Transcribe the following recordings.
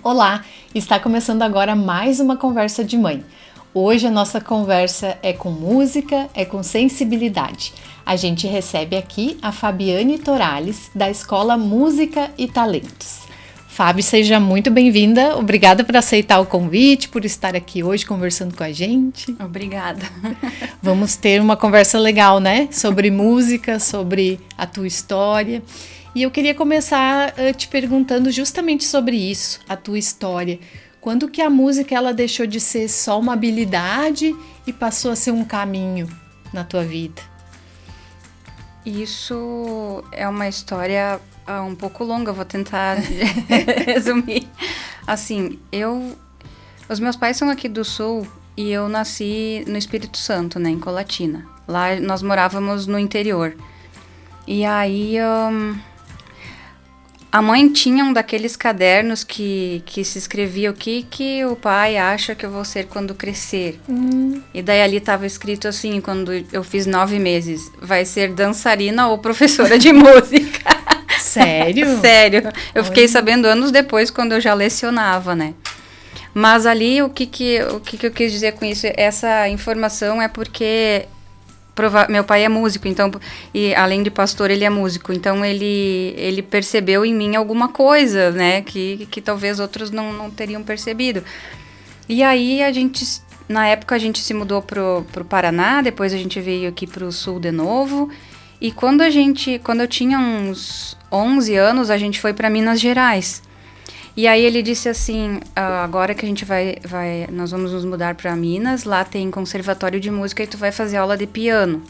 Olá, está começando agora mais uma conversa de mãe. Hoje a nossa conversa é com música, é com sensibilidade. A gente recebe aqui a Fabiane Torales, da Escola Música e Talentos. Fábio, seja muito bem-vinda. Obrigada por aceitar o convite, por estar aqui hoje conversando com a gente. Obrigada. Vamos ter uma conversa legal, né? Sobre música, sobre a tua história. E eu queria começar te perguntando justamente sobre isso, a tua história. Quando que a música ela deixou de ser só uma habilidade e passou a ser um caminho na tua vida? Isso é uma história um pouco longa, vou tentar resumir. Assim, os meus pais são aqui do Sul e eu nasci no Espírito Santo, né, em Colatina. Lá nós morávamos no interior. E aí a mãe tinha um daqueles cadernos que se escrevia o que o pai acha que eu vou ser quando crescer. E daí ali estava escrito assim, quando eu fiz 9 meses, vai ser dançarina ou professora de música. Sério? Sério. Eu fiquei sabendo anos depois, quando eu já lecionava, né? Mas ali, o que eu quis dizer com isso? Essa informação é porque meu pai é músico, então, e além de pastor, ele é músico. Então, ele percebeu em mim alguma coisa, né? Que talvez outros não teriam percebido. E aí, na época, a gente se mudou pro Paraná, depois a gente veio aqui pro Sul de novo. E quando eu tinha uns 11 anos, a gente foi para Minas Gerais. E aí ele disse assim, agora que a gente nós vamos nos mudar para Minas, lá tem conservatório de música e tu vai fazer aula de piano.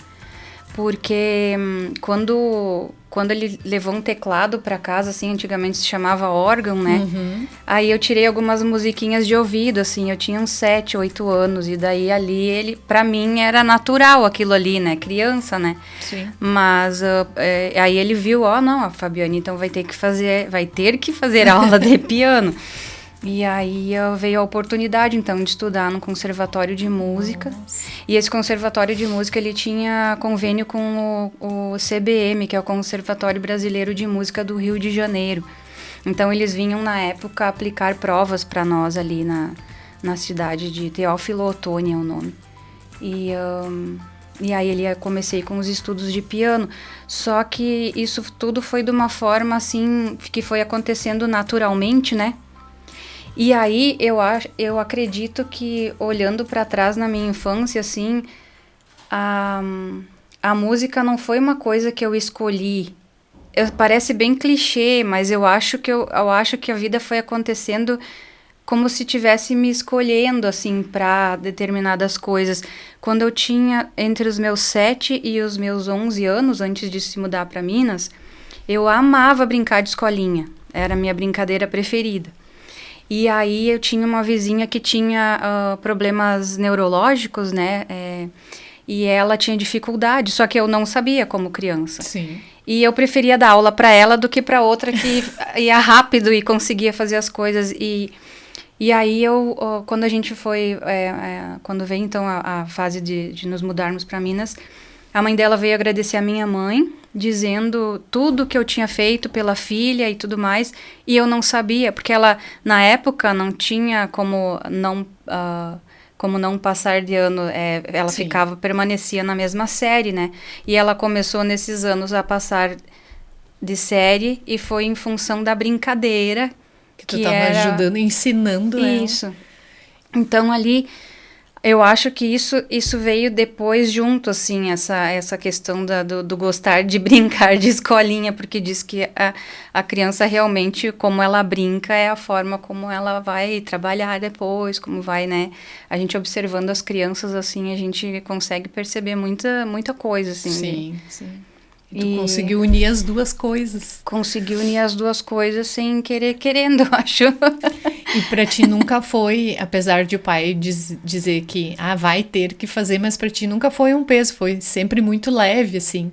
Porque quando ele levou um teclado para casa, assim, antigamente se chamava órgão, né? Uhum. Aí eu tirei algumas musiquinhas de ouvido, assim, eu tinha uns 7, 8 anos, e daí ali, pra mim, era natural aquilo ali, né? Criança, né? Sim. Mas aí ele viu, não, a Fabiane então vai ter que fazer aula de piano. E aí veio a oportunidade, então, de estudar no Conservatório de Música. Nossa. E esse Conservatório de Música, ele tinha convênio com o CBM, que é o Conservatório Brasileiro de Música do Rio de Janeiro. Então, eles vinham, na época, aplicar provas para nós ali na cidade de Teófilo Otoni, é o nome. E aí comecei com os estudos de piano. Só que isso tudo foi de uma forma, assim, que foi acontecendo naturalmente, né? E aí, eu acredito que, olhando para trás na minha infância, assim, a música não foi uma coisa que eu escolhi. Parece bem clichê, mas eu acho que a vida foi acontecendo como se tivesse me escolhendo, assim, para determinadas coisas. Quando eu tinha entre os meus 7 e os meus 11 anos, antes de se mudar para Minas, eu amava brincar de escolinha. Era a minha brincadeira preferida. E aí eu tinha uma vizinha que tinha problemas neurológicos, né? E ela tinha dificuldade, só que eu não sabia como criança. Sim. E eu preferia dar aula para ela do que para outra que ia rápido e conseguia fazer as coisas. E aí quando a gente foi, quando veio então a fase de nos mudarmos para Minas, a mãe dela veio agradecer a minha mãe, dizendo tudo que eu tinha feito pela filha e tudo mais, e eu não sabia, porque ela, na época, não tinha como não passar de ano, ela Sim. permanecia na mesma série, né? E ela começou nesses anos a passar de série, e foi em função da brincadeira. Que tu estava ajudando, ensinando ela. Isso. Então, ali, eu acho que isso veio depois junto, assim, essa questão do gostar de brincar de escolinha, porque diz que a criança realmente, como ela brinca, é a forma como ela vai trabalhar depois, como vai, né? A gente observando as crianças, assim, a gente consegue perceber muita coisa, assim. Sim, sim. E tu conseguiu unir as duas coisas. Consegui unir as duas coisas sem querendo, eu acho. E pra ti nunca foi, apesar de o pai dizer que vai ter que fazer, mas pra ti nunca foi um peso, foi sempre muito leve, assim,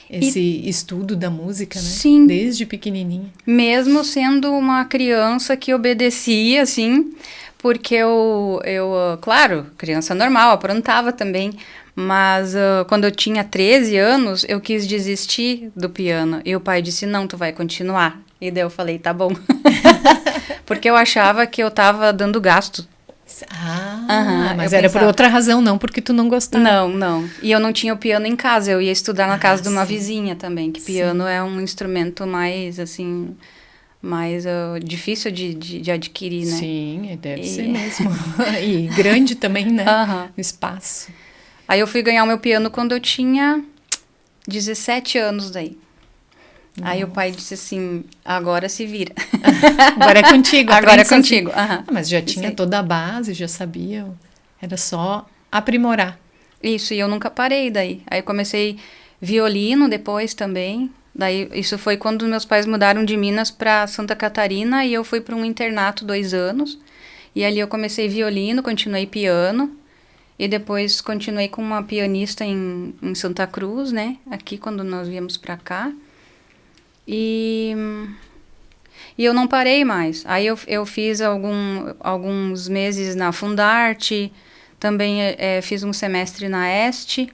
esse estudo da música, né? Sim. Desde pequenininha. Mesmo sendo uma criança que obedecia, assim, porque claro, criança normal, aprontava também, mas quando eu tinha 13 anos, eu quis desistir do piano. E o pai disse, não, tu vai continuar. E daí eu falei, tá bom. Porque eu achava que eu tava dando gasto. Mas era por outra razão, não porque tu não gostava. Não. E eu não tinha o piano em casa, eu ia estudar na casa de uma vizinha também, que piano é um instrumento mais, assim, mais difícil de adquirir, né? Sim, deve ser mesmo. E grande também, né? O espaço. Aí eu fui ganhar o meu piano quando eu tinha 17 anos daí. Nossa. Aí o pai disse assim, agora se vira. Agora é contigo. Agora é contigo. Mas já tinha toda a base, já sabia. Era só aprimorar. Isso, e eu nunca parei daí. Aí comecei violino depois também. Daí isso foi quando meus pais mudaram de Minas para Santa Catarina e eu fui para um internato 2 anos. E ali eu comecei violino, continuei piano. E depois continuei com uma pianista em Santa Cruz, né? Aqui quando nós viemos para cá. E eu não parei mais. Aí eu fiz alguns meses na Fundarte, também fiz um semestre na Este,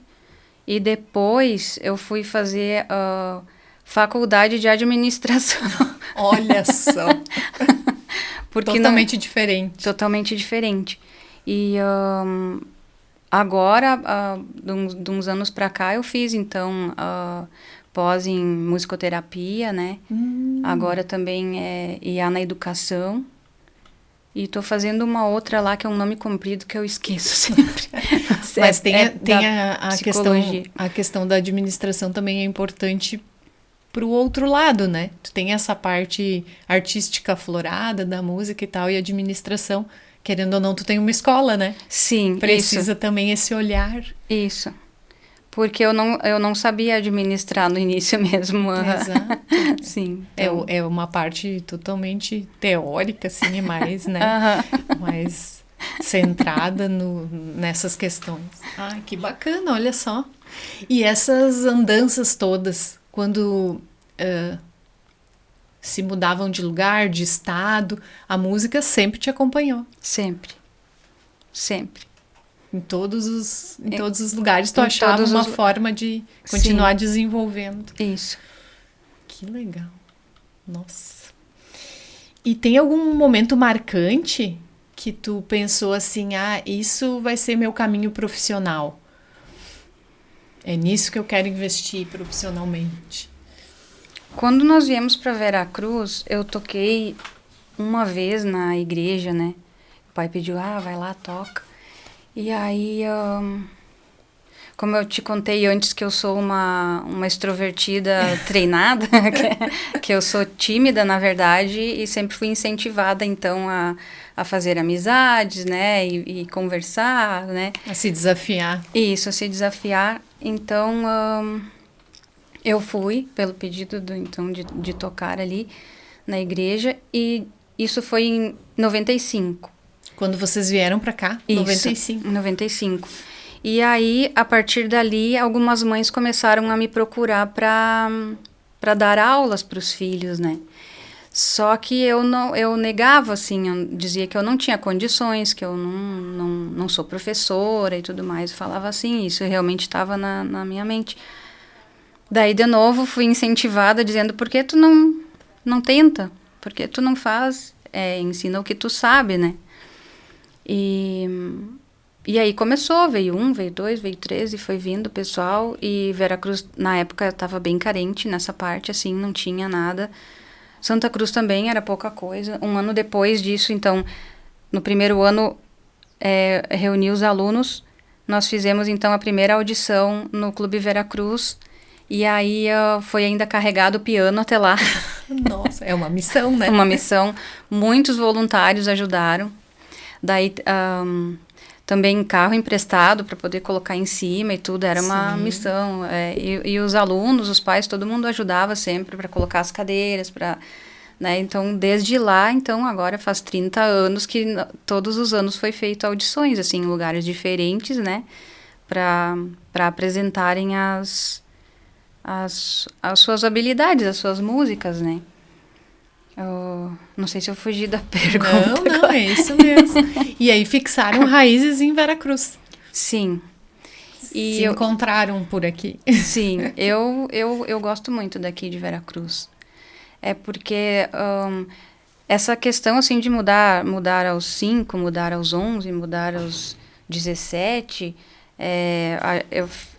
e depois eu fui fazer faculdade de administração. Olha só! Porque totalmente diferente. Totalmente diferente. E agora, de uns anos para cá, eu fiz, então... pós em musicoterapia, né? Agora também é IA na educação. E tô fazendo uma outra lá que é um nome comprido que eu esqueço sempre. Mas tem a questão da administração também é importante pro outro lado, né? Tu tem essa parte artística aflorada da música e tal, e administração, querendo ou não, tu tem uma escola, né? Sim, precisa também esse olhar. Isso. Porque eu não sabia administrar no início mesmo. Exato. Sim. Então... É uma parte totalmente teórica, assim, e mais, né? Mais centrada nessas questões. Ah, que bacana, olha só. E essas andanças todas, quando se mudavam de lugar, de estado, a música sempre te acompanhou? Sempre. Em todos os lugares tu achava uma forma de continuar desenvolvendo. Isso. Que legal. Nossa. E tem algum momento marcante que tu pensou assim, isso vai ser meu caminho profissional? É nisso que eu quero investir profissionalmente. Quando nós viemos para Veracruz, eu toquei uma vez na igreja, né? O pai pediu, vai lá, toca. E aí, como eu te contei antes que eu sou uma extrovertida treinada, que eu sou tímida, na verdade, e sempre fui incentivada, então, a fazer amizades, né, e conversar, né. A se desafiar. Isso, a se desafiar. Então, eu fui, pelo pedido de tocar ali na igreja, e isso foi em 95. Quando vocês vieram para cá? Isso, 95. 95. E aí, a partir dali, algumas mães começaram a me procurar para dar aulas para os filhos, né? Só que eu negava, assim, eu dizia que eu não tinha condições, que eu não sou professora e tudo mais. Eu falava assim, isso realmente estava na minha mente. Daí, de novo, fui incentivada, dizendo, por que tu não tenta? Por que tu não faz? Ensina o que tu sabe, né? E aí começou, veio 1, veio 2, veio 3 e foi vindo o pessoal. E Veracruz, na época, estava bem carente nessa parte, assim, não tinha nada. Santa Cruz também era pouca coisa. Um ano depois disso, então, no primeiro ano, reuni os alunos. Nós fizemos, então, a primeira audição no Clube Veracruz. E aí foi ainda carregado o piano até lá. Nossa, é uma missão, né? Uma missão. Muitos voluntários ajudaram. Daí, também carro emprestado para poder colocar em cima e tudo, era uma missão. E os alunos, os pais, todo mundo ajudava sempre para colocar as cadeiras, né? Então, desde lá, então, agora faz 30 anos que todos os anos foi feito audições, assim, em lugares diferentes, né? Para apresentarem as suas habilidades, as suas músicas, né? Não sei se eu fugi da pergunta. Não, é isso mesmo. E aí fixaram raízes em Veracruz. Sim. E se encontraram por aqui. Sim, eu gosto muito daqui de Veracruz. É porque essa questão, assim, de mudar aos 5, mudar aos 11, mudar aos 17,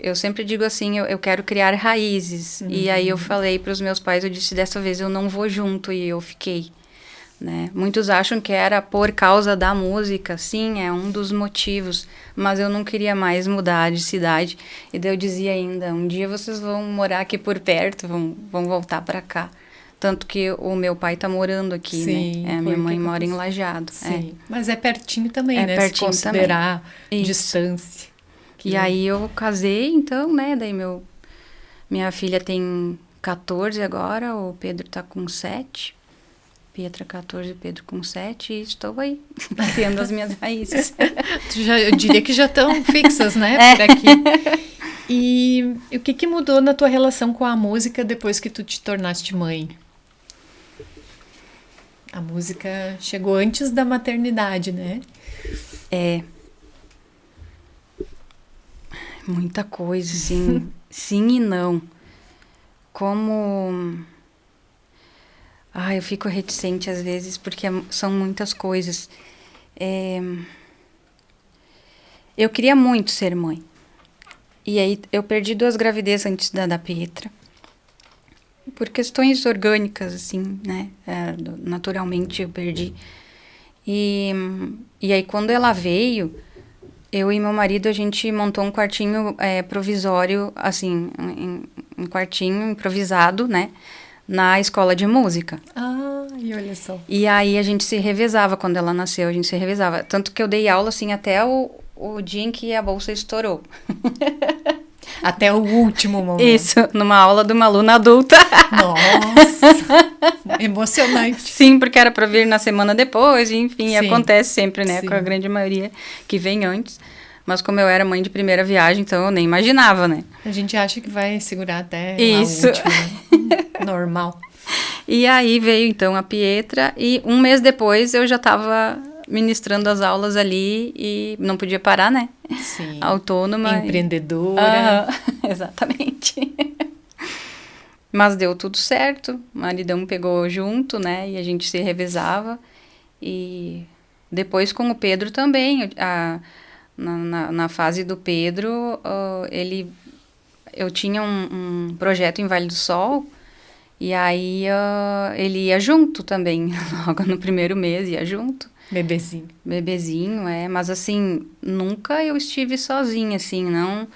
eu sempre digo assim, eu quero criar raízes. E aí eu falei para os meus pais, eu disse, dessa vez eu não vou junto, e eu fiquei. Né? Muitos acham que era por causa da música, sim, é um dos motivos, mas eu não queria mais mudar de cidade. E daí eu dizia ainda, um dia vocês vão morar aqui por perto, vão voltar para cá. Tanto que o meu pai tá morando aqui, sim, né? Minha mãe mora em Lajeado. Sim, mas é pertinho também, né? Pertinho se considerar distância. E aí eu casei, então, né? Daí minha filha tem 14 agora, o Pedro tá com 7. Pietra 14, Pedro com 7, e estou aí, criando as minhas raízes. Eu diria que já estão fixas, né, por aqui. E o que mudou na tua relação com a música depois que tu te tornaste mãe? A música chegou antes da maternidade, né? Muita coisa, assim, sim e não. Como... eu fico reticente às vezes, porque são muitas coisas. Eu queria muito ser mãe. E aí eu perdi 2 gravidezes antes da Pietra. Por questões orgânicas, assim, né? Naturalmente eu perdi. E aí quando ela veio, eu e meu marido, a gente montou um quartinho provisório, assim, um quartinho improvisado, né? Na escola de música. E olha só. E aí a gente se revezava, quando ela nasceu, a gente se revezava. Tanto que eu dei aula, assim, até o dia em que a bolsa estourou. Até o último momento. Isso, numa aula de uma aluna adulta. Nossa, emocionante. Sim, porque era para vir na semana depois, enfim, sim, acontece sempre, né, sim, com a grande maioria que vem antes. Mas como eu era mãe de primeira viagem, então eu nem imaginava, né? A gente acha que vai segurar até isso. A última, normal. E aí veio, então, a Pietra, e um mês depois eu já estava ministrando as aulas ali e não podia parar, né? Sim. Autônoma. Empreendedora. Exatamente. Mas deu tudo certo, o maridão pegou junto, né? E a gente se revezava. E depois com o Pedro também, na fase do Pedro, eu tinha um projeto em Vale do Sol, e aí ele ia junto também, logo no primeiro mês ia junto. Bebezinho, mas assim, nunca eu estive sozinha, assim, não...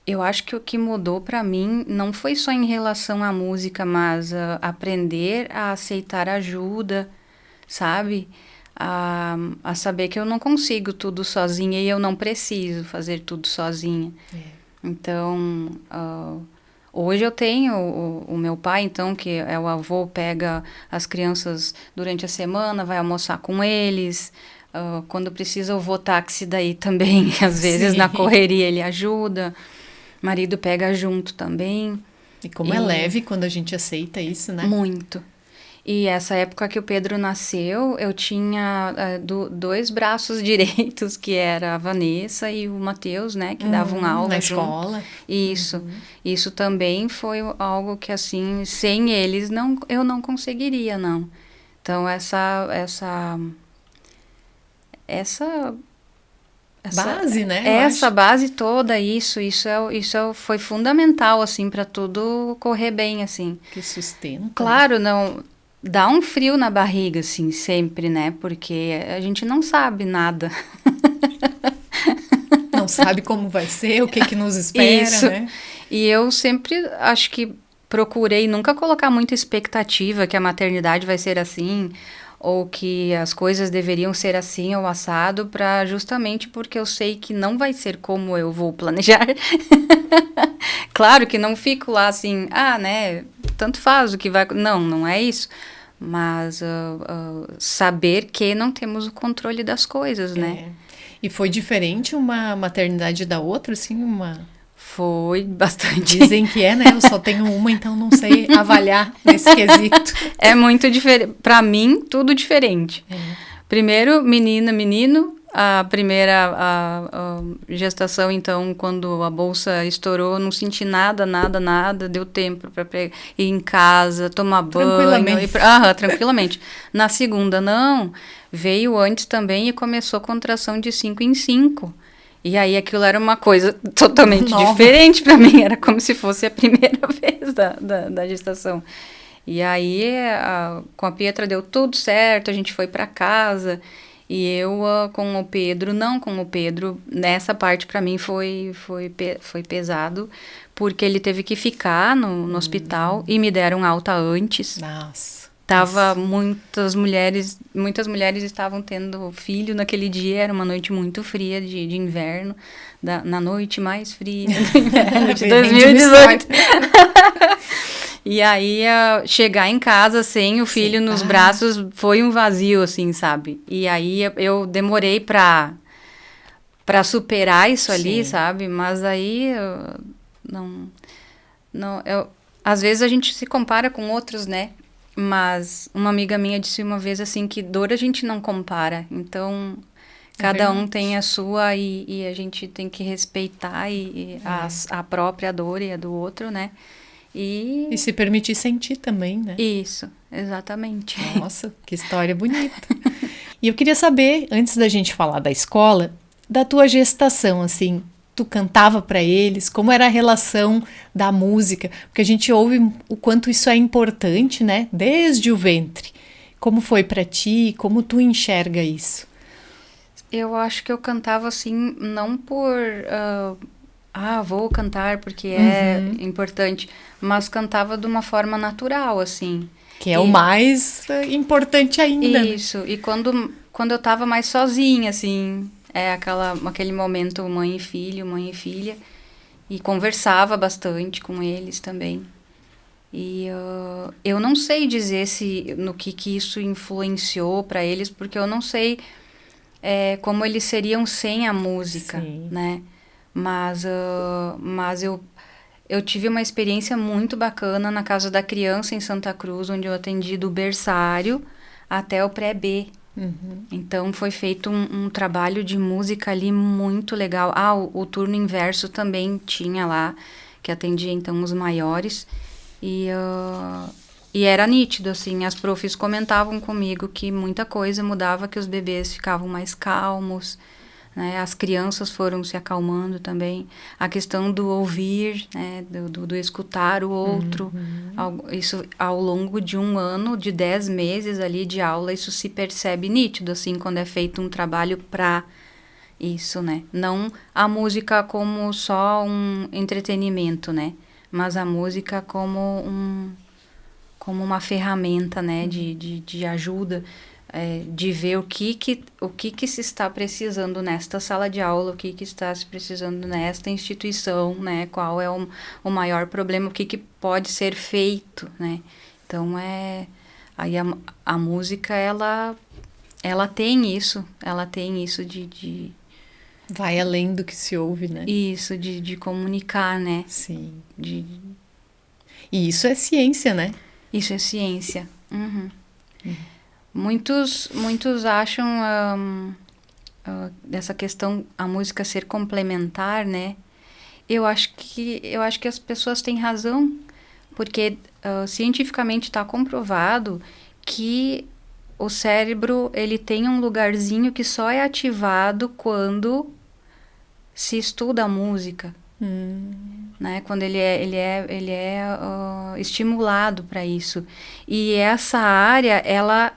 eu acho que o que mudou para mim não foi só em relação à música, mas aprender a aceitar ajuda, sabe? A saber que eu não consigo tudo sozinha e eu não preciso fazer tudo sozinha. Então, hoje eu tenho o meu pai, então, que é o avô, pega as crianças durante a semana, vai almoçar com eles. Quando precisa, eu vou táxi daí também, às vezes, sim, na correria ele ajuda. Marido pega junto também. E como é leve quando a gente aceita isso, né? Muito. E essa época que o Pedro nasceu, eu tinha 2 braços direitos, que era a Vanessa e o Matheus, né? Que davam aula na junto. escola. Isso. Isso também foi algo que, assim, sem eles, eu não conseguiria, não. Então, essa base, né? Essa base toda, isso foi fundamental, assim, para tudo correr bem, assim. Que sustenta. Claro, não... Dá um frio na barriga, assim, sempre, né? Porque a gente não sabe nada. Não sabe como vai ser, o que nos espera, isso, né? E eu sempre acho que procurei nunca colocar muita expectativa que a maternidade vai ser assim, ou que as coisas deveriam ser assim ou assado, justamente porque eu sei que não vai ser como eu vou planejar. Claro que não fico lá assim, né, tanto faz o que vai... Não é isso. Mas saber que não temos o controle das coisas, né? E foi diferente uma maternidade da outra, assim, Foi bastante. Dizem que né? Eu só tenho uma, então não sei avaliar nesse quesito. É muito diferente. Para mim, tudo diferente. Primeiro, menina, menino. A primeira a gestação, então, quando a bolsa estourou, não senti nada, deu tempo para ir em casa, tomar banho. Tranquilamente. Tranquilamente. Na segunda, não, veio antes também e começou a contração de 5 em 5. E aí aquilo era uma coisa totalmente diferente para mim, era como se fosse a primeira vez da gestação. E aí, com a Pietra deu tudo certo, a gente foi para casa. E eu com o Pedro, nessa parte para mim foi pesado, porque ele teve que ficar no hospital e me deram alta antes. Nossa. Tava muitas mulheres estavam tendo filho naquele dia, era uma noite muito fria de inverno, na noite mais fria do inverno de 2018. E aí, chegar em casa sem o filho nos braços foi um vazio, assim, sabe? E aí, eu demorei pra superar isso ali, sabe? Mas aí, às vezes a gente se compara com outros, né? Mas uma amiga minha disse uma vez, assim, que dor a gente não compara. Então, cada um tem a sua e a gente tem que respeitar a própria dor e a do outro, né? E se permitir sentir também, né? Isso, exatamente. Nossa, que história bonita. E eu queria saber, antes da gente falar da escola, da tua gestação, assim, tu cantava para eles, como era a relação da música, porque a gente ouve o quanto isso é importante, né? Desde o ventre. Como foi para ti? Como tu enxerga isso? Eu acho que eu cantava assim, não por vou cantar porque é importante, mas cantava de uma forma natural, assim. Que é o mais importante ainda. Isso, né? E quando eu tava mais sozinha, assim, aquele momento mãe e filha, e conversava bastante com eles também. E eu não sei dizer no que isso influenciou para eles, porque eu não sei como eles seriam sem a música, né? Mas eu tive uma experiência muito bacana na Casa da Criança em Santa Cruz, onde eu atendi do berçário até o pré-B. Então, foi feito um trabalho de música ali muito legal. O turno inverso também tinha lá, que atendia então os maiores. E era nítido, assim, as profs comentavam comigo que muita coisa mudava, que os bebês ficavam mais calmos, né? As crianças foram se acalmando também. A questão do ouvir, né? Do escutar o outro. Isso, ao longo de um ano, de 10 meses ali de aula, isso se percebe nítido, assim, quando é feito um trabalho para isso, né? Não a música como só um entretenimento, né? Mas a música como uma ferramenta, né? De ajuda. De ver o que se está precisando nesta sala de aula, o que está se precisando nesta instituição, né? Qual é o maior problema, o que pode ser feito, né? Então, aí a música, ela tem isso de... Vai além do que se ouve, né? Isso, de comunicar, né? Sim. E isso é ciência, né? Isso é ciência. Muitos acham dessa questão, a música ser complementar, né? Eu acho que as pessoas têm razão, porque cientificamente está comprovado que o cérebro, ele tem um lugarzinho que só é ativado quando se estuda a música. Né? Quando ele é estimulado para isso. E essa área, ela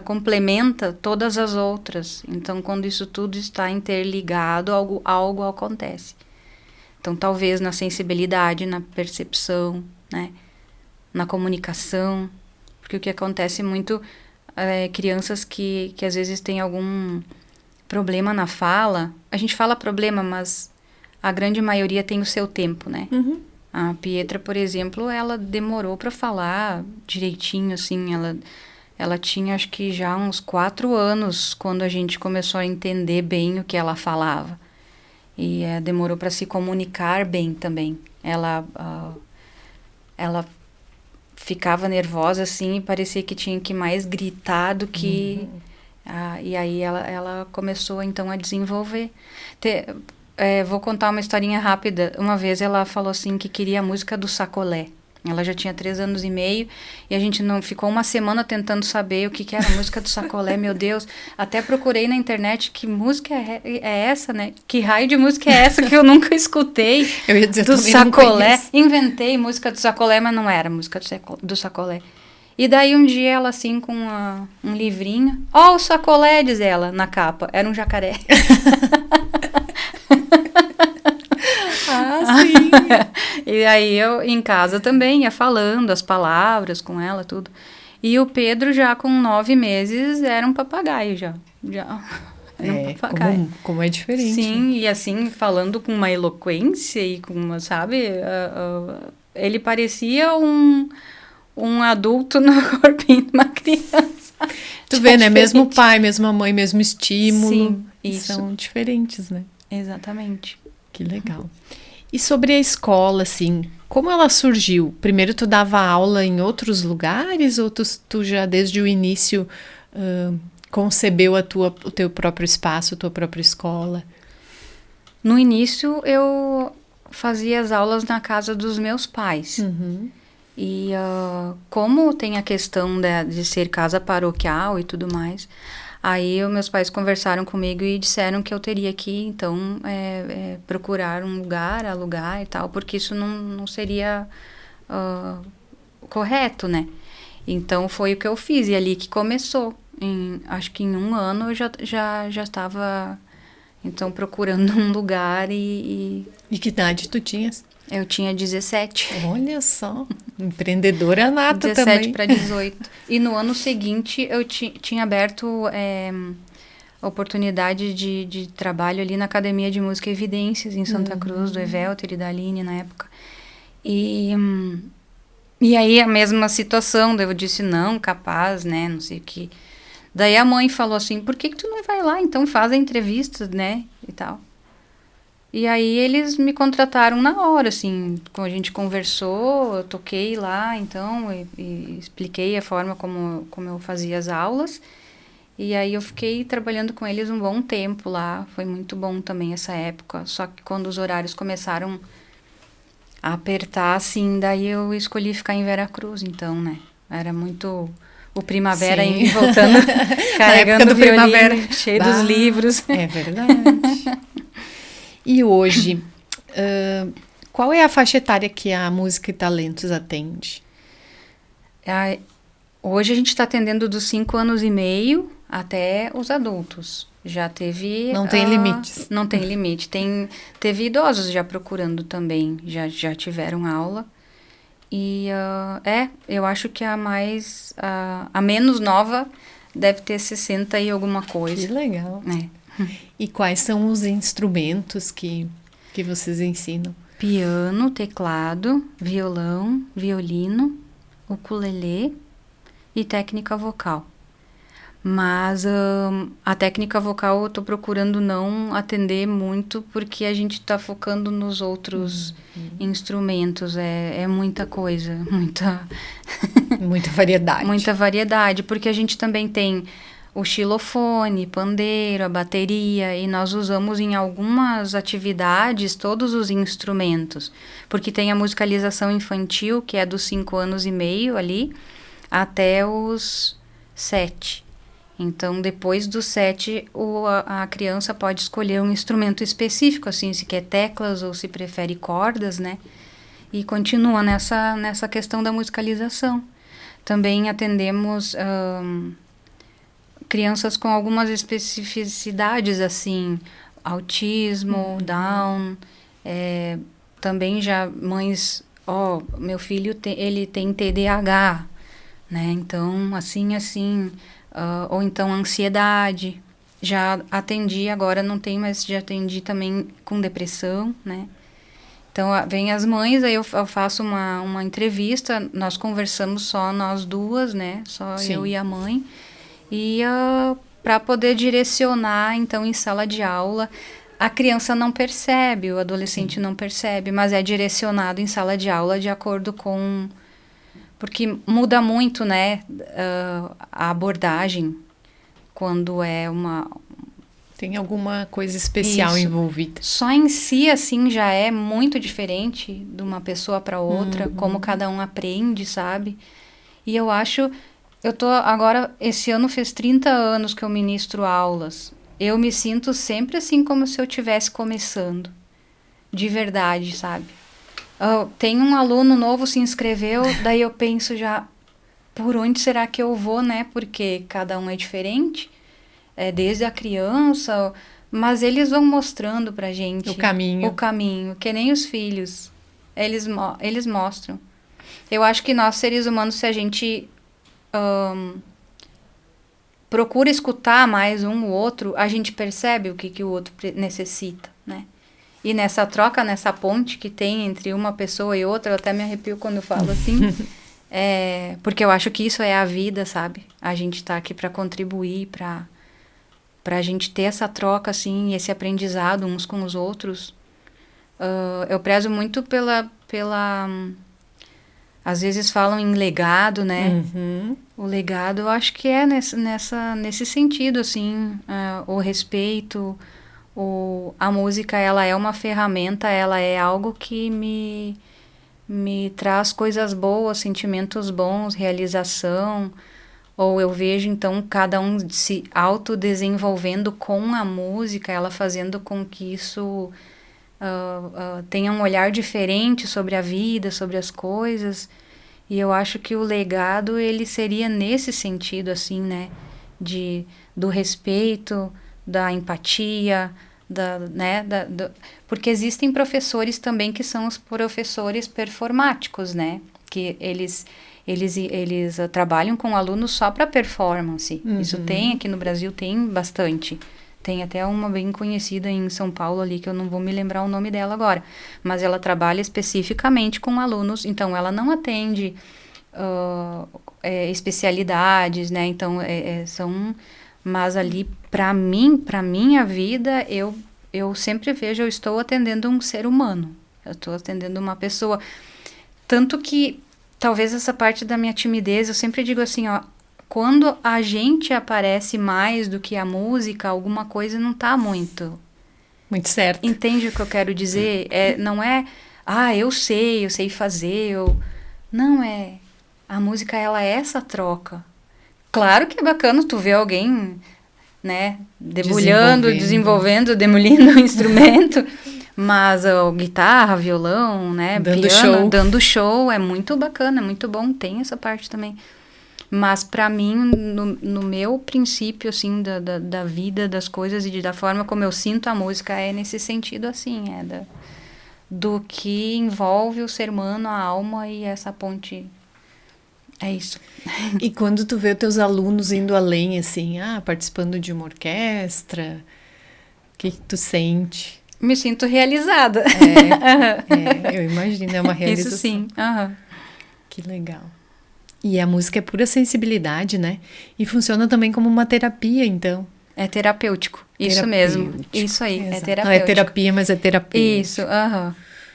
complementa todas as outras. Então, quando isso tudo está interligado, algo acontece. Então, talvez na sensibilidade, na percepção, né? Na comunicação. Porque o que acontece muito crianças que às vezes têm algum problema na fala. A gente fala problema, mas a grande maioria tem o seu tempo, né? A Pietra, por exemplo, ela demorou para falar direitinho, assim, ela tinha, acho que já uns 4 anos, quando a gente começou a entender bem o que ela falava. E demorou para se comunicar bem também. Ela ficava nervosa, assim, e parecia que tinha que mais gritar do que E aí ela começou, então, a desenvolver. Vou contar uma historinha rápida. Uma vez ela falou assim que queria a música do Sacolé. Ela já tinha 3 anos e meio e a gente não ficou uma semana tentando saber o que era a música do Sacolé, meu Deus. Até procurei na internet que música é essa, né? Que raio de música é essa que eu nunca escutei? Eu ia dizer, do Sacolé. Inventei música do Sacolé, mas não era música do Sacolé. E daí um dia ela assim com um livrinho, o Sacolé, diz ela, na capa. Era um jacaré. Sim. E aí eu em casa também ia falando as palavras com ela, tudo. E o Pedro já com 9 meses era um papagaio já era um papagaio. Como é diferente. Sim, e assim falando com uma eloquência e com uma, sabe, ele parecia um adulto no corpinho de uma criança. Tu vê, né? Mesmo pai, mesma mãe, mesmo estímulo. Sim, isso. São diferentes, né? Exatamente. Que legal. E sobre a escola, assim, como ela surgiu? Primeiro tu dava aula em outros lugares ou tu já desde o início concebeu o teu próprio espaço, a tua própria escola? No início eu fazia as aulas na casa dos meus pais. Uhum. E como tem a questão de ser casa paroquial e tudo mais, aí meus pais conversaram comigo e disseram que eu teria que, então, procurar um lugar, alugar e tal, porque isso não seria correto, né? Então, foi o que eu fiz, e ali que começou. Acho que em 1 ano eu já estava, então, procurando um lugar e... E que idade tu tinhas? Eu tinha 17. Olha só, empreendedora nata 17 também. para 18. E no ano seguinte eu tinha aberto oportunidade de trabalho ali na Academia de Música Evidências, em Santa Cruz, do Evelter e da Aline na época. E aí a mesma situação, daí eu disse, não, capaz, né, não sei o que. Daí a mãe falou assim, por que tu não vai lá, então faz a entrevista, né, e tal. E aí eles me contrataram na hora, assim, a gente conversou, eu toquei lá, então, e expliquei a forma como eu fazia as aulas. E aí eu fiquei trabalhando com eles um bom tempo lá, foi muito bom também essa época. Só que quando os horários começaram a apertar, assim, daí eu escolhi ficar em Veracruz, então, né? Era muito... O primavera indo e voltando, carregando o violino, cheio dos livros. É verdade. E hoje, qual é a faixa etária que a Música e Talentos atende? Hoje a gente está atendendo dos 5 anos e meio até os adultos. Já teve... Não tem limites. Não tem limite. Teve idosos já procurando também, já tiveram aula. E eu acho que a menos nova deve ter 60 e alguma coisa. Que legal. E quais são os instrumentos que vocês ensinam? Piano, teclado, violão, violino, ukulele e técnica vocal. Mas a técnica vocal eu estou procurando não atender muito porque a gente está focando nos outros instrumentos. É muita coisa, muita variedade. Muita variedade, porque a gente também tem o xilofone, pandeiro, a bateria, e nós usamos em algumas atividades todos os instrumentos, porque tem a musicalização infantil, que é dos 5 anos e meio ali, até os 7. Então, depois dos 7, a criança pode escolher um instrumento específico, assim, se quer teclas ou se prefere cordas, né? E continua nessa questão da musicalização. Também atendemos crianças com algumas especificidades, assim, autismo, Down, também já mães, meu filho ele tem TDAH, né? Então, assim, ou então ansiedade. Já atendi, agora não tem, mas já atendi também com depressão, né? Então, vem as mães, aí eu faço uma entrevista, nós conversamos só nós duas, né? Só Sim. Eu e a mãe. E para poder direcionar, então, em sala de aula, a criança não percebe, o adolescente Sim. não percebe, mas é direcionado em sala de aula de acordo com... Porque muda muito, né, a abordagem. quando é uma... Tem alguma coisa especial Isso. envolvida. Só em si, assim, já é muito diferente de uma pessoa para outra, como cada um aprende, sabe? E eu acho... Eu tô agora... Esse ano fez 30 anos que eu ministro aulas. Eu me sinto sempre assim como se eu estivesse começando. De verdade, sabe? Tem um aluno novo se inscreveu, daí eu penso já... Por onde será que eu vou, né? Porque cada um é diferente. Desde a criança, mas eles vão mostrando pra gente O caminho, que nem os filhos, eles mostram. Eu acho que nós, seres humanos, se a gente procura escutar mais um o outro, a gente percebe o que o outro necessita, né? E nessa troca, nessa ponte que tem entre uma pessoa e outra, eu até me arrepio quando eu falo assim, porque eu acho que isso é a vida, sabe? A gente tá aqui para contribuir, para a gente ter essa troca, assim, esse aprendizado uns com os outros. Eu prezo muito pela às vezes falam em legado, né? Uhum. O legado, eu acho que é nesse sentido, assim, o respeito, a música, ela é uma ferramenta, ela é algo que me traz coisas boas, sentimentos bons, realização. Ou eu vejo, então, cada um se autodesenvolvendo com a música, ela fazendo com que isso tenha um olhar diferente sobre a vida, sobre as coisas. E eu acho que o legado, ele seria nesse sentido, assim, né? Do respeito, da empatia, porque existem professores também que são os professores performáticos, né? Que eles trabalham com alunos só para performance. Uhum. Isso tem aqui no Brasil, tem bastante. Tem até uma bem conhecida em São Paulo ali, que eu não vou me lembrar o nome dela agora. Mas ela trabalha especificamente com alunos, então ela não atende especialidades, né? Então, são... Mas ali, para minha vida, eu sempre vejo, eu estou atendendo um ser humano. Eu estou atendendo uma pessoa. Tanto que, talvez essa parte da minha timidez, eu sempre digo assim, ó, quando a gente aparece mais do que a música, alguma coisa não tá muito certo. Entende o que eu quero dizer? Não é, eu sei fazer, não é. A música, ela é essa troca. Claro que é bacana tu ver alguém, né, debulhando, desenvolvendo, demolindo o instrumento, mas guitarra, violão, né, piano, dando show, é muito bacana, é muito bom, tem essa parte também. Mas para mim, no meu princípio, assim, da vida, das coisas e da forma como eu sinto a música, é nesse sentido, assim, do que envolve o ser humano, a alma e essa ponte. É isso. E quando tu vê os teus alunos indo além, assim, participando de uma orquestra, o que tu sente? Me sinto realizada. Eu imagino, é uma realização. Isso sim. Que legal. E a música é pura sensibilidade, né? E funciona também como uma terapia, então. É terapêutico. Isso mesmo. Isso aí, Exato. é terapêutico. Não é terapia, mas é terapia. Isso,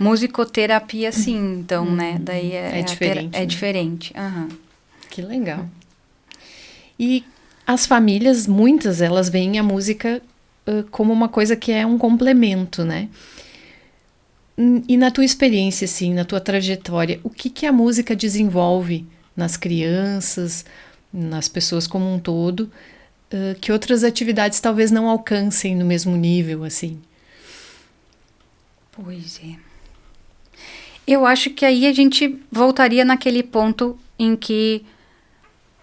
musicoterapia, sim, então, né? Daí é diferente. É diferente. Que legal. E as famílias, muitas, elas veem a música como uma coisa que é um complemento, né? E na tua experiência, assim, na tua trajetória, o que a música desenvolve nas crianças, nas pessoas como um todo, que outras atividades talvez não alcancem no mesmo nível, assim? Pois é. Eu acho que aí a gente voltaria naquele ponto em que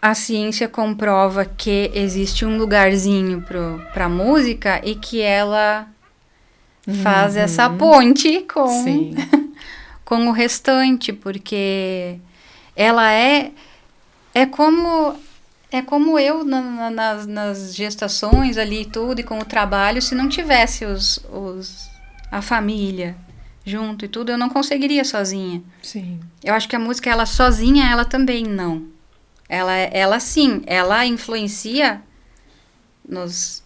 a ciência comprova que existe um lugarzinho para a música e que ela faz essa ponte com o restante, porque ela é como eu nas gestações ali e tudo, e com o trabalho, se não tivesse a família junto e tudo, eu não conseguiria sozinha. Sim. Eu acho que a música, ela sozinha, ela também não. Ela sim, ela influencia nas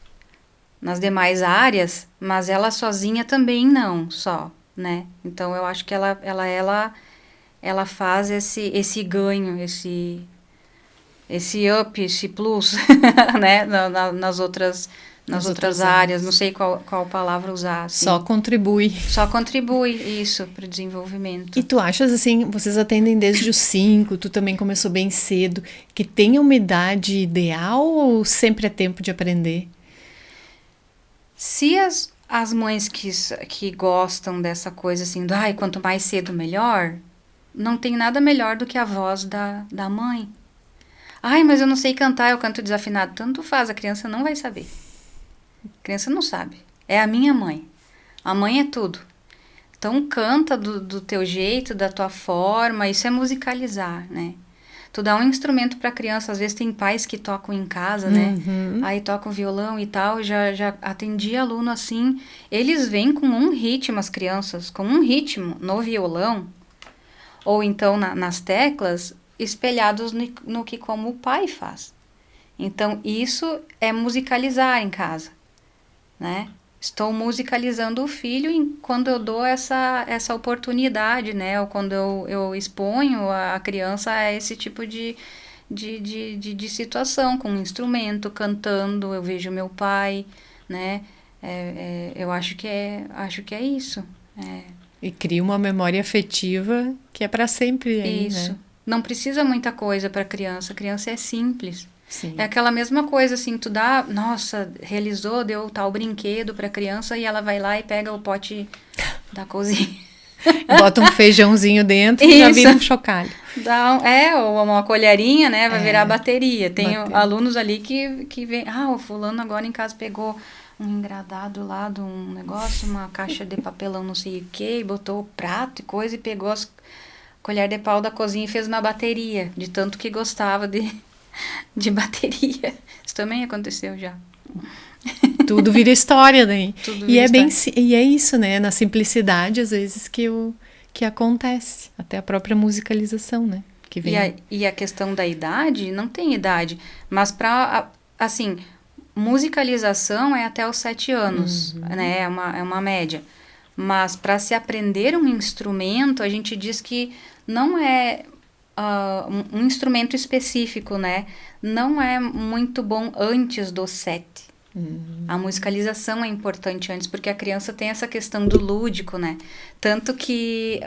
demais áreas, mas ela sozinha também não, só, né? Então, eu acho que ela faz esse ganho, esse up, esse plus, né, nas outras áreas, não sei qual palavra usar. Assim. Só contribui. Só contribui, isso, para o desenvolvimento. E tu achas, assim, vocês atendem desde os 5, tu também começou bem cedo, que tem uma idade ideal ou sempre é tempo de aprender? Se as mães que gostam dessa coisa assim, quanto mais cedo melhor, não tem nada melhor do que a voz da mãe. Mas eu não sei cantar, eu canto desafinado. Tanto faz, a criança não vai saber. A criança não sabe. É a minha mãe. A mãe é tudo. Então canta do teu jeito, da tua forma, isso é musicalizar, né? Tu dá um instrumento para a criança, às vezes tem pais que tocam em casa, né? Aí tocam violão e tal, já atendi aluno assim, eles vêm com um ritmo, as crianças, com um ritmo no violão, ou então nas teclas, espelhados no que como o pai faz. Então, isso é musicalizar em casa, né? Estou musicalizando o filho quando eu dou essa oportunidade, né? Ou quando eu exponho a criança a esse tipo de situação, com um instrumento, cantando, eu vejo meu pai, né? Eu acho que é isso. E cria uma memória afetiva que é para sempre aí, isso. Né? Não precisa muita coisa para a criança é simples. Sim. É aquela mesma coisa, assim, tu dá, nossa, realizou, deu tal brinquedo pra criança e ela vai lá e pega o pote da cozinha. Bota um feijãozinho dentro e já vira um chocalho. Ou uma colherinha, né, vai virar bateria. Tem alunos ali que vem, o fulano agora em casa pegou um engradado lá de um negócio, uma caixa de papelão não sei o que, e botou o prato e coisa e pegou as colher de pau da cozinha e fez uma bateria, de tanto que gostava de bateria. Isso também aconteceu já. Tudo vira história daí. E é isso, né? Na simplicidade, às vezes, que acontece. Até a própria musicalização, né? Que vem. E a questão da idade, não tem idade. Mas assim, musicalização é até os 7 anos, né? É uma média. Mas para se aprender um instrumento, a gente diz que não é um instrumento específico, né? Não é muito bom antes dos 7. A musicalização é importante antes, porque a criança tem essa questão do lúdico, né? Tanto que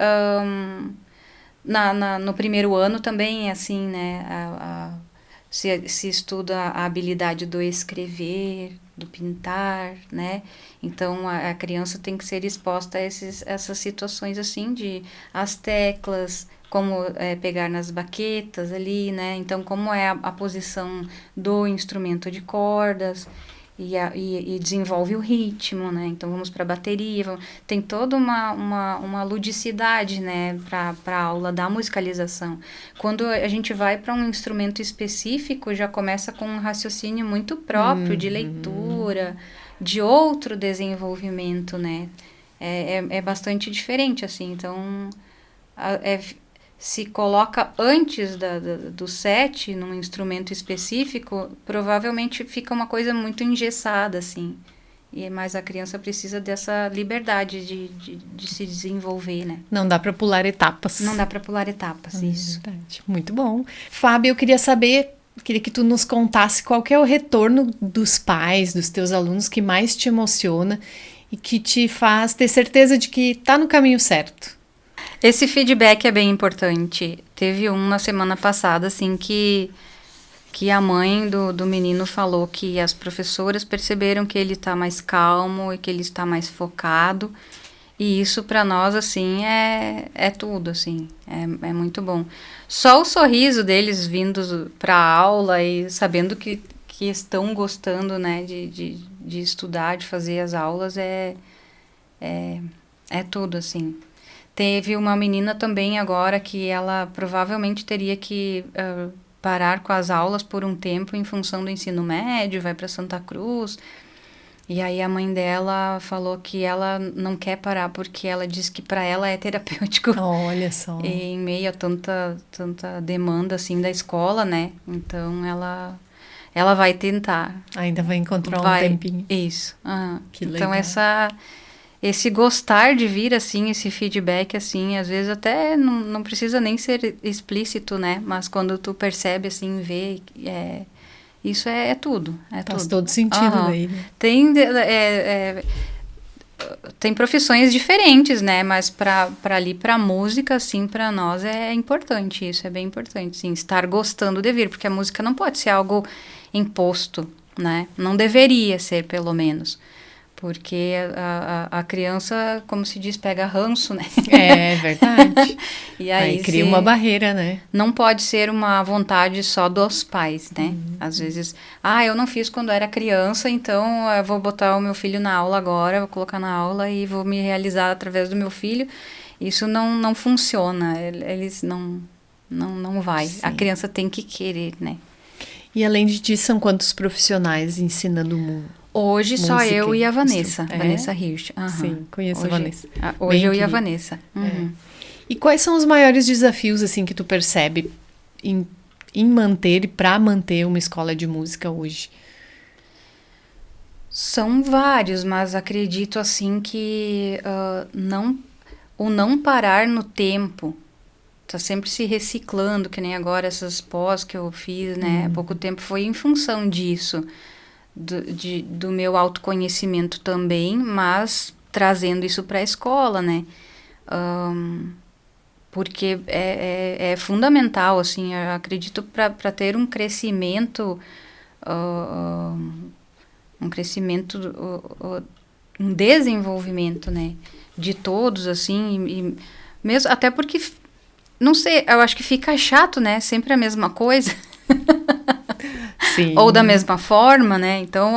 no primeiro ano também é assim, né? Se estuda a habilidade do escrever, do pintar, né? Então, a criança tem que ser exposta a essas situações, assim, de as teclas, como pegar nas baquetas ali, né? Então, como é a posição do instrumento de cordas e desenvolve o ritmo, né? Então, vamos para a bateria. Tem toda uma ludicidade, né? Para a aula da musicalização. Quando a gente vai para um instrumento específico, já começa com um raciocínio muito próprio de leitura, de outro desenvolvimento, né? É bastante diferente, assim. Então, se coloca antes do 7 num instrumento específico, provavelmente fica uma coisa muito engessada, assim. Mas a criança precisa dessa liberdade de se desenvolver, né? Não dá para pular etapas. Não dá para pular etapas, isso. Verdade. Muito bom. Fábio, eu queria que tu nos contasse qual que é o retorno dos pais, dos teus alunos que mais te emociona e que te faz ter certeza de que tá no caminho certo. Esse feedback é bem importante. Teve na semana passada, assim, que a mãe do menino falou que as professoras perceberam que ele está mais calmo e que ele está mais focado. E isso para nós, assim, é tudo, assim, é muito bom. Só o sorriso deles vindo para a aula e sabendo que estão gostando, né, de estudar, de fazer as aulas, é tudo, assim. Teve uma menina também agora que ela provavelmente teria que parar com as aulas por um tempo em função do ensino médio, vai para Santa Cruz. E aí a mãe dela falou que ela não quer parar porque ela diz que para ela é terapêutico. Olha só. E em meio a tanta demanda assim da escola, né? Então ela vai tentar. Ainda vai encontrar um tempinho. Isso. Que então legal. esse gostar de vir, assim, esse feedback, assim, às vezes até não precisa nem ser explícito, né? Mas quando tu percebe, assim, vê, isso é tudo. Faz todo sentido daí, né? Tem profissões diferentes, né? Mas para música, assim, para nós é importante, isso é bem importante, sim, estar gostando de vir, porque a música não pode ser algo imposto, né? Não deveria ser, pelo menos. Porque a criança, como se diz, pega ranço, né? É verdade. E aí cria uma barreira, né? Não pode ser uma vontade só dos pais, né? Às vezes, eu não fiz quando era criança, então eu vou botar o meu filho na aula agora, vou colocar na aula e vou me realizar através do meu filho. Isso não funciona, eles não vai. Sim. A criança tem que querer, né? E além disso, são quantos profissionais ensinando Hoje música, só eu e a Vanessa, Vanessa Hirsch. Sim, conheço a Vanessa. Hoje eu e a Vanessa. E quais são os maiores desafios assim que tu percebe em manter e para manter uma escola de música hoje? São vários, mas acredito assim que não parar no tempo, tá sempre se reciclando, que nem agora essas pós que eu fiz, né? Há pouco tempo foi em função disso. Do meu autoconhecimento também, mas trazendo isso para a escola, né? Porque é fundamental, assim, eu acredito para ter um crescimento, um desenvolvimento, né? De todos, assim, e mesmo, até porque, não sei, eu acho que fica chato, né? Sempre a mesma coisa. Sim. Ou da mesma forma, né? Então,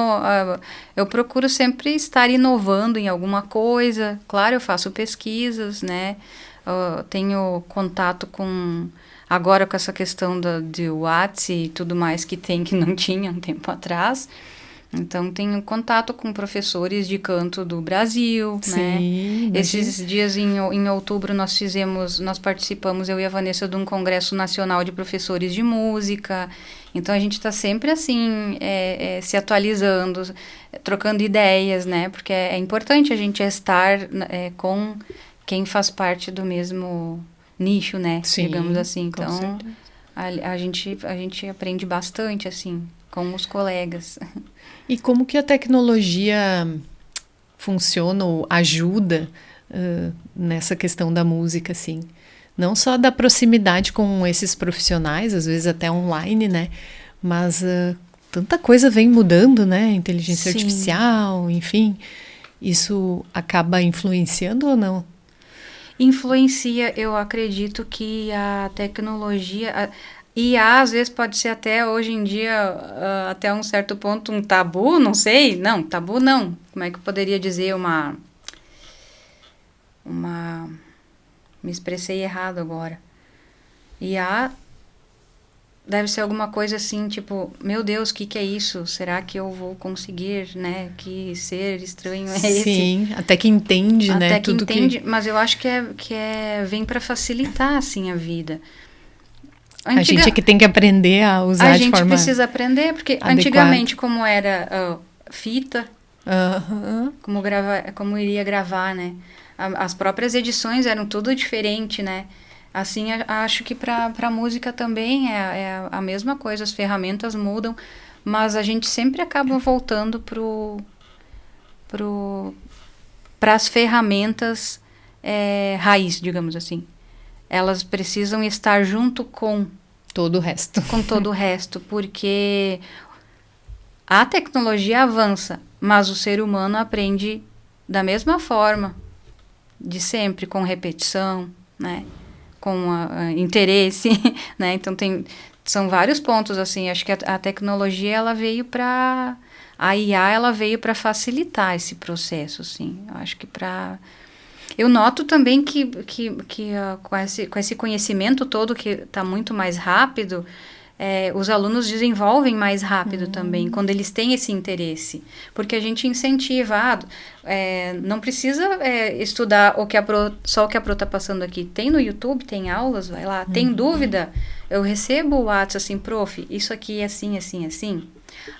eu procuro sempre estar inovando em alguma coisa. Claro, eu faço pesquisas, né? Tenho contato agora com essa questão de WhatsApp e tudo mais que não tinha um tempo atrás. Então, tenho contato com professores de canto do Brasil, sim, né? Imagina. Esses dias, em outubro, nós participamos, eu e a Vanessa, de um congresso nacional de professores de música. Então, a gente está sempre, assim, se atualizando, trocando ideias, né? Porque é importante a gente estar com quem faz parte do mesmo nicho, né? Sim, digamos assim. Então, a gente aprende bastante, assim, com os colegas. E como que a tecnologia funciona ou ajuda nessa questão da música, assim? Não só da proximidade com esses profissionais, às vezes até online, né? Mas tanta coisa vem mudando, né? Inteligência Sim. artificial, enfim. Isso acaba influenciando ou não? Influencia, eu acredito que a tecnologia... E às vezes pode ser até hoje em dia, até um certo ponto, um tabu, não sei. Não, tabu não. Como é que eu poderia dizer me expressei errado agora. Deve ser alguma coisa assim, tipo, meu Deus, o que é isso? Será que eu vou conseguir, né? Que ser estranho é esse? Sim, até que entende, né? Até que entende, mas eu acho que vem para facilitar, assim, a vida. A gente é que tem que aprender a usar de forma A gente precisa aprender, porque adequada. Antigamente, como era fita, Uhum. como iria gravar, né? As próprias edições eram tudo diferente, né? Assim, acho que para a música também é a mesma coisa, as ferramentas mudam, mas a gente sempre acaba voltando para as ferramentas raiz, digamos assim. Elas precisam estar junto com todo o resto. Com todo o resto, porque a tecnologia avança, mas o ser humano aprende da mesma forma, de sempre, com repetição, né? Com interesse, né? Então, são vários pontos, assim, acho que a tecnologia, ela veio para... A IA, ela veio para facilitar esse processo, assim. Eu acho que Eu noto também que com esse conhecimento todo que está muito mais rápido, os alunos desenvolvem mais rápido também, quando eles têm esse interesse. Porque a gente incentiva, não precisa estudar só o que a Pro está passando aqui. Tem no YouTube, tem aulas, vai lá. Tem dúvida? Eu recebo o WhatsApp assim, prof, isso aqui é assim, assim, assim.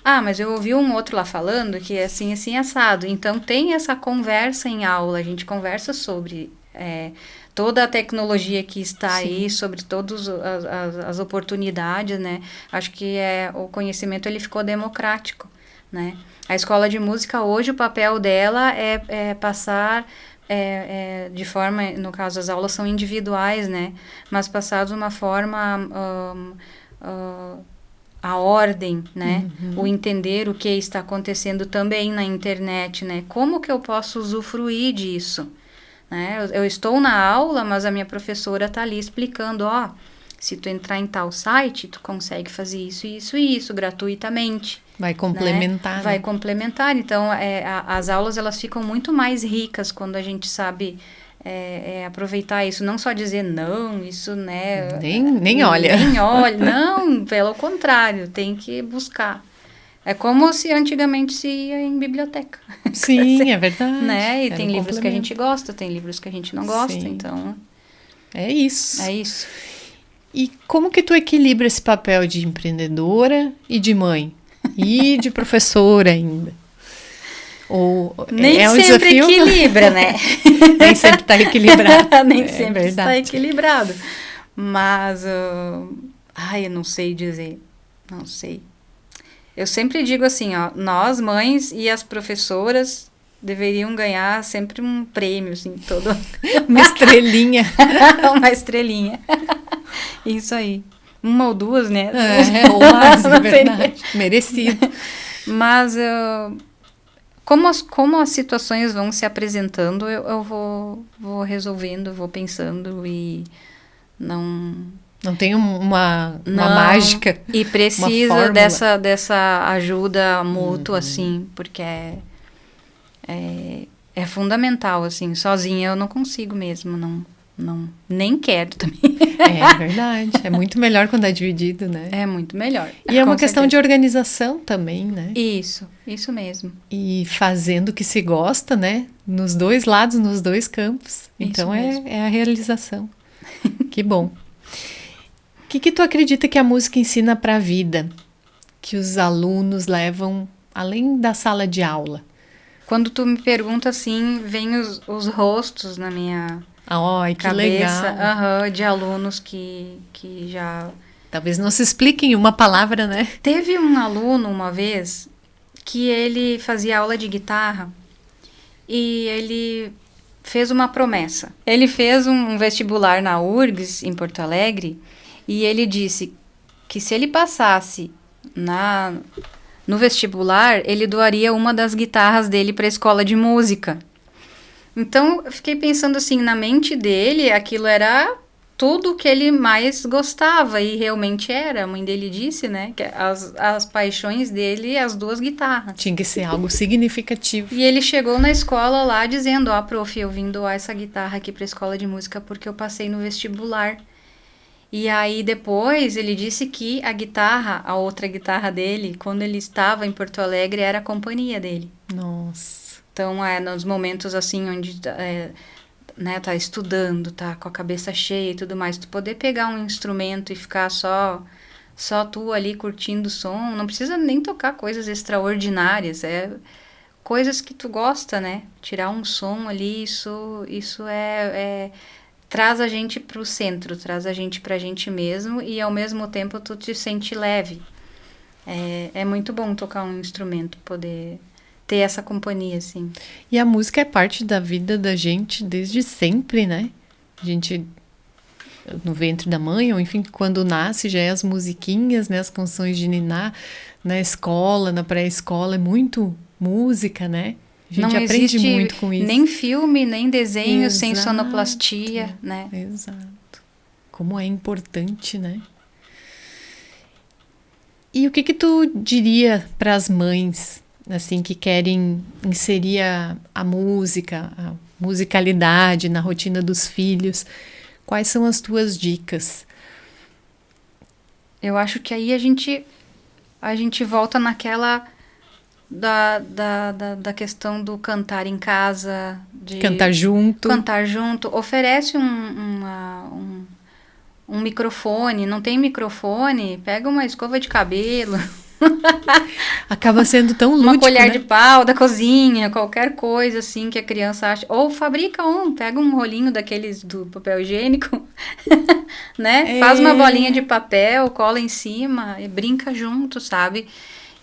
Ah, mas eu ouvi um outro lá falando que é assim, assim, assado. Então, tem essa conversa em aula, a gente conversa sobre toda a tecnologia que está aí, sobre todas as oportunidades, né? Acho que o conhecimento, ele ficou democrático, né? A escola de música, hoje, o papel dela é passar... de forma, no caso, as aulas são individuais, né? Mas passar de uma forma... a ordem, né? O entender o que está acontecendo também na internet, né? Como que eu posso usufruir disso? Né? Eu estou na aula, mas a minha professora está ali explicando, se tu entrar em tal site, tu consegue fazer isso, isso e isso, gratuitamente. Vai complementar, né? Vai complementar. Então, as aulas, elas ficam muito mais ricas quando a gente sabe aproveitar isso. Não só dizer, não, isso, né... Nem olha. Nem olha. Não, pelo contrário, tem que buscar. É como se antigamente se ia em biblioteca. Sim, é verdade. Né? E tem livros que a gente gosta, tem livros que a gente não gosta, Sim. então... É isso. É isso. E como que tu equilibra esse papel de empreendedora e de mãe? E de professora ainda? Ou nem um sempre desafio? Equilibra, né? Nem sempre está equilibrado. Nem sempre está equilibrado. Mas, eu não sei dizer. Não sei. Eu sempre digo assim, nós, mães e as professoras deveriam ganhar sempre um prêmio, assim, todo... Uma estrelinha. Uma estrelinha. Isso aí. Uma ou duas, né? Ou mais, é verdade. Merecido. Mas, como as situações vão se apresentando, eu vou resolvendo, vou pensando e não tem uma mágica. E precisa dessa ajuda mútua, assim, porque é fundamental, assim. Sozinha eu não consigo mesmo, não, nem quero também. É verdade. É muito melhor quando é dividido, né? É muito melhor. E é uma questão de organização também, né? Isso mesmo. E fazendo o que se gosta, né? Nos dois lados, nos dois campos. Então é a realização. Que bom. O que tu acredita que a música ensina para a vida? Que os alunos levam além da sala de aula? Quando tu me pergunta assim, vem os rostos na minha que cabeça. legal. De alunos que já... Talvez não se explique em uma palavra, né? Teve um aluno uma vez que ele fazia aula de guitarra e ele fez uma promessa. Ele fez um vestibular na URGS, em Porto Alegre, e ele disse que se ele passasse no vestibular, ele doaria uma das guitarras dele para a escola de música. Então, eu fiquei pensando assim, na mente dele, aquilo era tudo o que ele mais gostava, e realmente era. A mãe dele disse, né, que as paixões dele, as duas guitarras. Tinha que ser algo significativo. E ele chegou na escola lá dizendo, prof, eu vim doar essa guitarra aqui para a escola de música porque eu passei no vestibular. E aí depois ele disse que a outra guitarra dele, quando ele estava em Porto Alegre, era a companhia dele. Nossa. Então, nos momentos assim, onde tá estudando, tá com a cabeça cheia e tudo mais, tu poder pegar um instrumento e ficar só tu ali curtindo o som, não precisa nem tocar coisas extraordinárias, coisas que tu gosta, né? Tirar um som ali, isso traz a gente pro centro, traz a gente pra gente mesmo, e ao mesmo tempo tu te sente leve. É muito bom tocar um instrumento, poder ter essa companhia, assim. E a música é parte da vida da gente desde sempre, né? A gente, no ventre da mãe, ou enfim, quando nasce, já é as musiquinhas, né? As canções de niná, na escola, na pré-escola, é muito música, né? A gente não aprende muito com isso. Nem filme, nem desenho sem sonoplastia, né? Exato. Como é importante, né? E o que tu diria para as mães, assim, que querem inserir a música, a musicalidade na rotina dos filhos? Quais são as tuas dicas? Eu acho que aí a gente volta naquela da questão do cantar em casa, de cantar junto. Oferece um microfone. Não tem microfone? Pega uma escova de cabelo. Acaba sendo tão lúdico, uma colher né? de pau da cozinha, qualquer coisa assim que a criança acha. Ou fabrica pega um rolinho daqueles do papel higiênico, né? Faz uma bolinha de papel, cola em cima e brinca junto, sabe?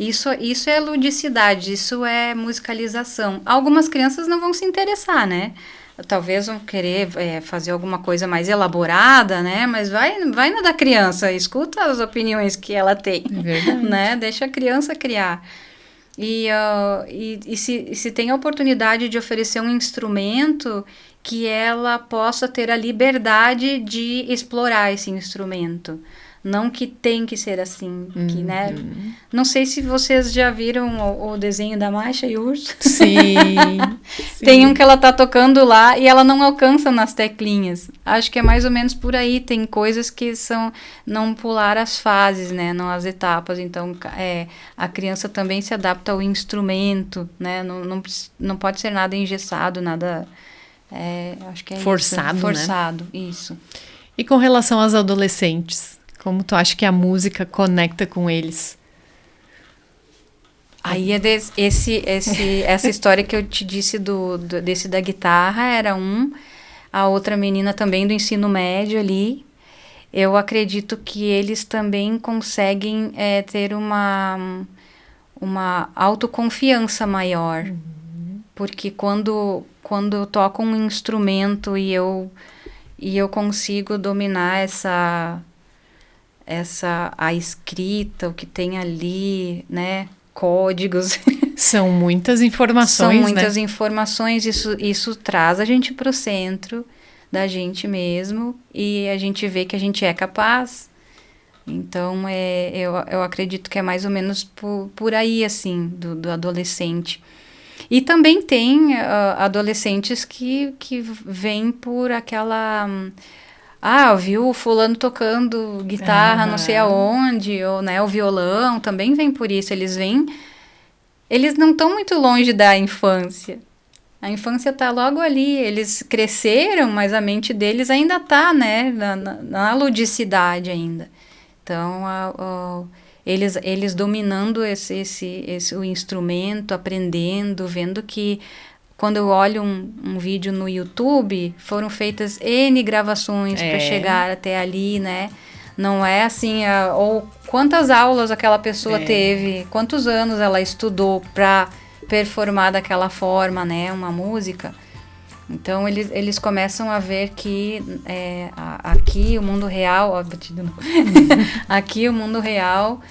Isso é ludicidade, isso é musicalização. Algumas crianças não vão se interessar, né? Talvez vão querer fazer alguma coisa mais elaborada, né? Mas vai na da criança, escuta as opiniões que ela tem, né? Deixa a criança criar. E se tem a oportunidade de oferecer um instrumento que ela possa ter a liberdade de explorar esse instrumento. Não que tem que ser assim, que, né? Não sei se vocês já viram o desenho da Masha e o Urso. Sim. Tem um que ela tá tocando lá e ela não alcança nas teclinhas. Acho que é mais ou menos por aí. Tem coisas que são não pular as fases, né? Não as etapas. Então, a criança também se adapta ao instrumento, né? Não pode ser nada engessado, nada... acho que é forçado, isso. Forçado, né? Isso. E com relação aos adolescentes? Como tu acha que a música conecta com eles? Aí essa história que eu te disse desse da guitarra era a outra menina também do ensino médio ali. Eu acredito que eles também conseguem ter uma autoconfiança maior. Porque quando eu toco um instrumento e eu consigo dominar a escrita, o que tem ali, né? Códigos. São muitas informações, São muitas né? informações. Isso traz a gente para o centro da gente mesmo e a gente vê que a gente é capaz. Então, eu acredito que é mais ou menos por aí, assim, do adolescente. E também tem adolescentes que vêm por aquela... viu o fulano tocando guitarra não sei aonde, ou, né, o violão, também vem por isso. Eles não estão muito longe da infância. A infância está logo ali, eles cresceram, mas a mente deles ainda está, né, na ludicidade ainda. Então, eles dominando o instrumento, aprendendo, vendo que quando eu olho um vídeo no YouTube, foram feitas N gravações para chegar até ali, né? Não é assim, ou quantas aulas aquela pessoa teve, quantos anos ela estudou para performar daquela forma, né? Uma música. Então, eles começam a ver que aqui o mundo real... aqui o mundo real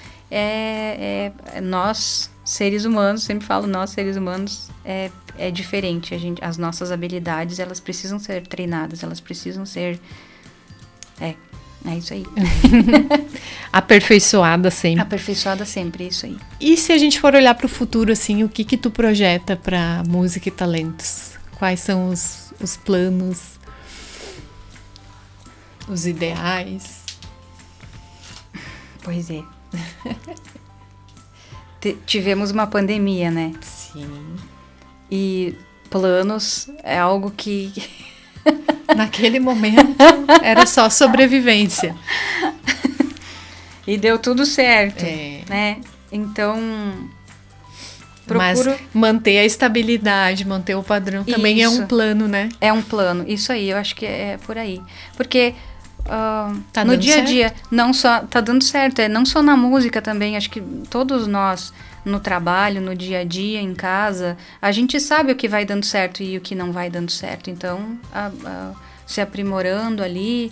nós, seres humanos, sempre falo nós, seres humanos, é diferente. As nossas habilidades, elas precisam ser treinadas, elas precisam ser... É isso aí. Aperfeiçoada sempre. Aperfeiçoada sempre, isso aí. E se a gente for olhar para o futuro, assim, o que tu projeta para música e talentos? Quais são os planos, os ideais? Pois é. Tivemos uma pandemia, né? Sim. E planos é algo que... Naquele momento era só sobrevivência. E deu tudo certo, né? Então... Mas manter a estabilidade, manter o padrão também é um plano, né? É um plano, isso aí, eu acho que é por aí. Porque no dia a dia, não só tá dando certo, não só na música também, acho que todos nós, no trabalho, no dia a dia, em casa, a gente sabe o que vai dando certo e o que não vai dando certo. Então, se aprimorando ali,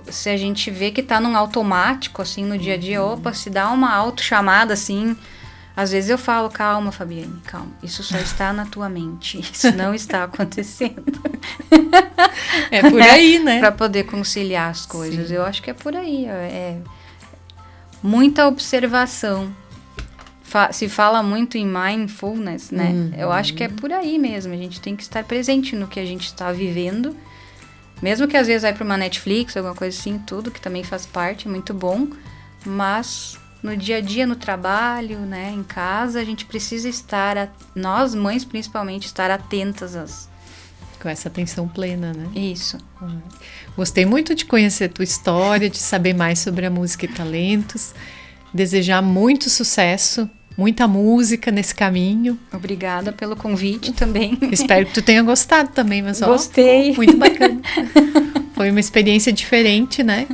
se a gente vê que tá num automático, assim, no dia a dia, se dá uma autochamada, assim... Às vezes eu falo, calma, Fabiane, calma. Isso só está na tua mente. Isso não está acontecendo. É por aí, né? Para poder conciliar as coisas. Sim. Eu acho que é por aí. É muita observação. Se fala muito em mindfulness, né? Eu acho que é por aí mesmo. A gente tem que estar presente no que a gente está vivendo. Mesmo que às vezes vai para uma Netflix, alguma coisa assim, tudo, que também faz parte, muito bom. Mas... no dia a dia, no trabalho, né, em casa, a gente precisa estar, nós mães principalmente, estar atentas com essa atenção plena, né? Isso. Gostei muito de conhecer a tua história, de saber mais sobre a música e talentos. desejar muito sucesso, muita música nesse caminho. Obrigada pelo convite também. Espero que tu tenha gostado também, mas Gostei. Muito bacana. Foi uma experiência diferente, né?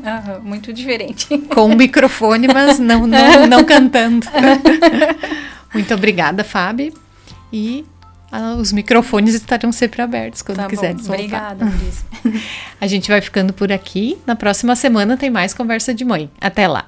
Muito diferente. Com o microfone, mas não cantando. Muito obrigada, Fábio. E os microfones estarão sempre abertos quando quiseres voltar. Obrigada, Marisa. A gente vai ficando por aqui. Na próxima semana tem mais Conversa de Mãe. Até lá!